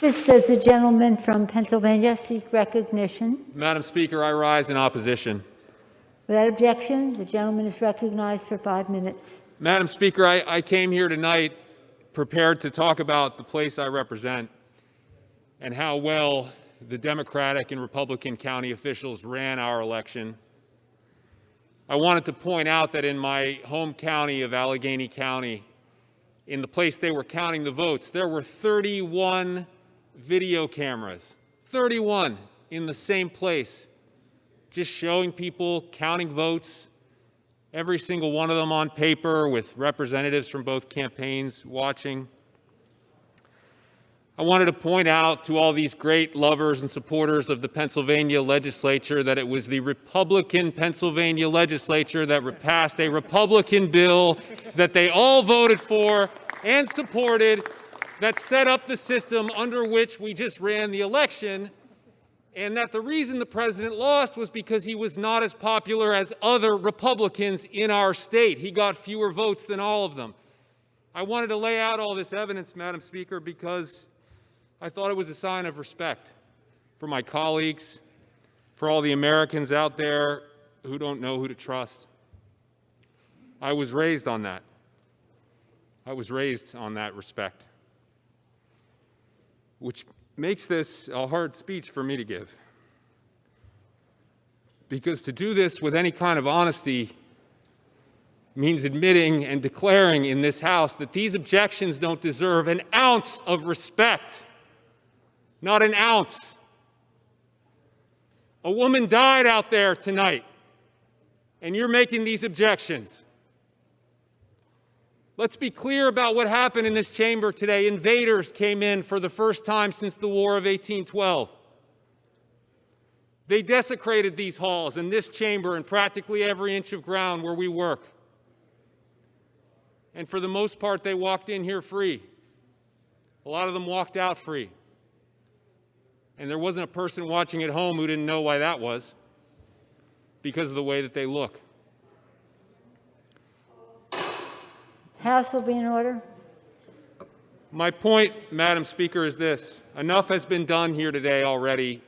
Does the gentleman from Pennsylvania seek recognition? Madam Speaker, I rise in opposition. Without objection, the gentleman is recognized for 5 minutes. Madam Speaker, I came here tonight prepared to talk about the place I represent and how well the Democratic and Republican county officials ran our election. I wanted to point out that in my home county of Allegheny County, in the place they were counting the votes, there were 31 video cameras, 31 in the same place, just showing people counting votes, every single one of them on paper with representatives from both campaigns watching. I wanted to point out to all these great lovers and supporters of the Pennsylvania legislature that it was the Republican Pennsylvania legislature that passed a Republican bill that they all voted for and supported that set up the system under which we just ran the election, and that the reason the president lost was because he was not as popular as other Republicans in our state. He got fewer votes than all of them. I wanted to lay out all this evidence, Madam Speaker, because I thought it was a sign of respect for my colleagues, for all the Americans out there who don't know who to trust. I was raised on that. I was raised on that respect, which makes this a hard speech for me to give. Because to do this with any kind of honesty means admitting and declaring in this House that these objections don't deserve an ounce of respect. Not an ounce. A woman died out there tonight, and you're making these objections. Let's be clear about what happened in this chamber today. Invaders came in for the first time since the War of 1812. They desecrated these halls and this chamber and practically every inch of ground where we work. And for the most part, they walked in here free. A lot of them walked out free. And there wasn't a person watching at home who didn't know why that was, because of the way that they look. House will be in order. My point, Madam Speaker, is this. Enough has been done here today already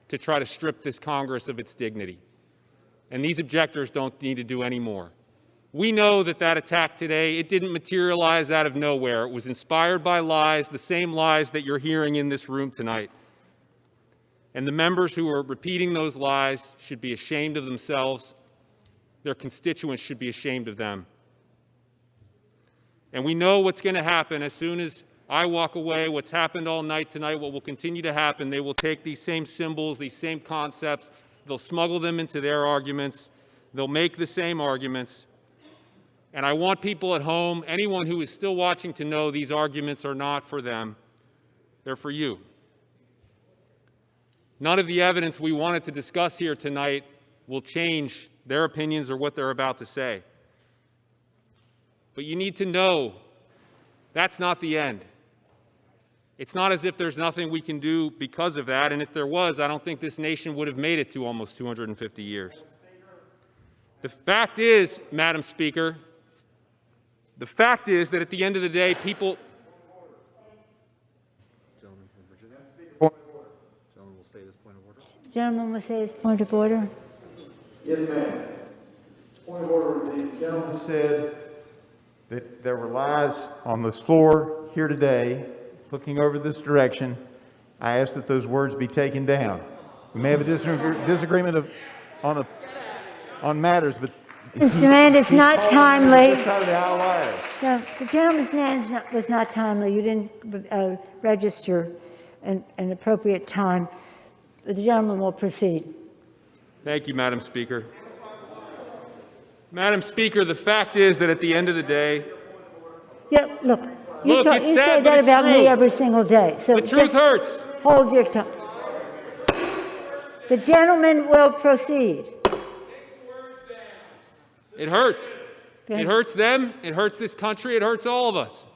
to try to strip this Congress of its dignity. And these objectors don't need to do any more. We know that that attack today, it didn't materialize out of nowhere. It was inspired by lies, the same lies that you're hearing in this room tonight. And the members who are repeating those lies should be ashamed of themselves. Their constituents should be ashamed of them. And we know what's going to happen as soon as I walk away, what's happened all night tonight, what will continue to happen. They will take these same symbols, these same concepts, they'll smuggle them into their arguments, they'll make the same arguments. And I want people at home, anyone who is still watching, to know these arguments are not for them, they're for you. None of the evidence we wanted to discuss here tonight will change their opinions or what they're about to say. But you need to know that's not the end. It's not as if there's nothing we can do because of that, and if there was, I don't think this nation would have made it to almost 250 years. The fact is, Madam Speaker, the fact is that at the end of the day, people... Gentleman from Virginia. Gentleman will say his point of order. Gentleman will say his point of order. Yes, ma'am. Point of order. The gentleman said that there were lies on this floor here today, looking over this direction. I ask that those words be taken down. We may have a disagreement on matters, but Mr. Rand, it's not timely. This side of the aisle liars. No, the gentleman's name was not timely. You didn't register an appropriate time. The gentleman will proceed. Thank you, Madam Speaker. Madam Speaker, the fact is that at the end of the day... Yeah, look, you it's say sad, but that it's about true. me every single day. So The truth just hurts. hold your tongue. The gentleman will proceed. It hurts. Okay. It hurts them. It hurts this country. It hurts all of us.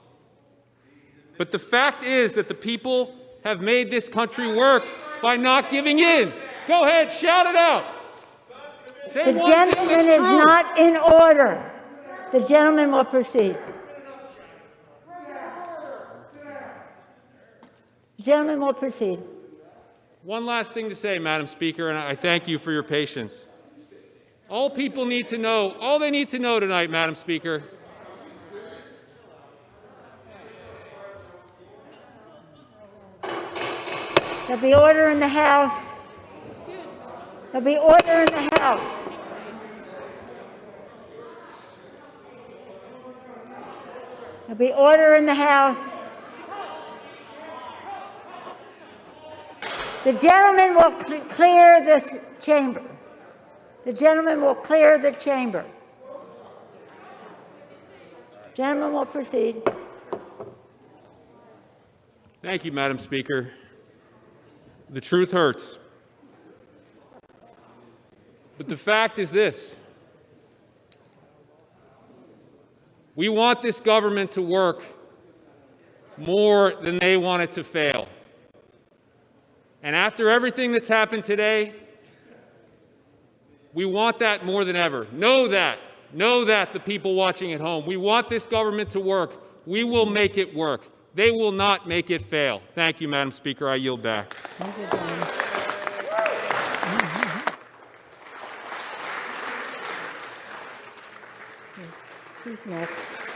But the fact is that the people have made this country work by not giving in. Go ahead, shout it out. Say The one thing gentleman that's is true. not in order. The gentleman will proceed. The gentleman will proceed. One last thing to say, Madam Speaker, and I thank you for your patience. All people need to know, all they need to know tonight, Madam Speaker, There'll be order in the House. There'll be order in the House. There'll be order in the House. The gentleman will clear this chamber. The gentleman will clear the chamber. Gentleman will proceed. thank you, Madam Speaker. The truth hurts. But the fact is this. We want this government to work more than they want it to fail. And after everything that's happened today, we want that more than ever. Know that, the people watching at home. We want this government to work. We will make it work. They will not make it fail. Thank you, Madam Speaker. I yield back. Thank you, John. Who's next?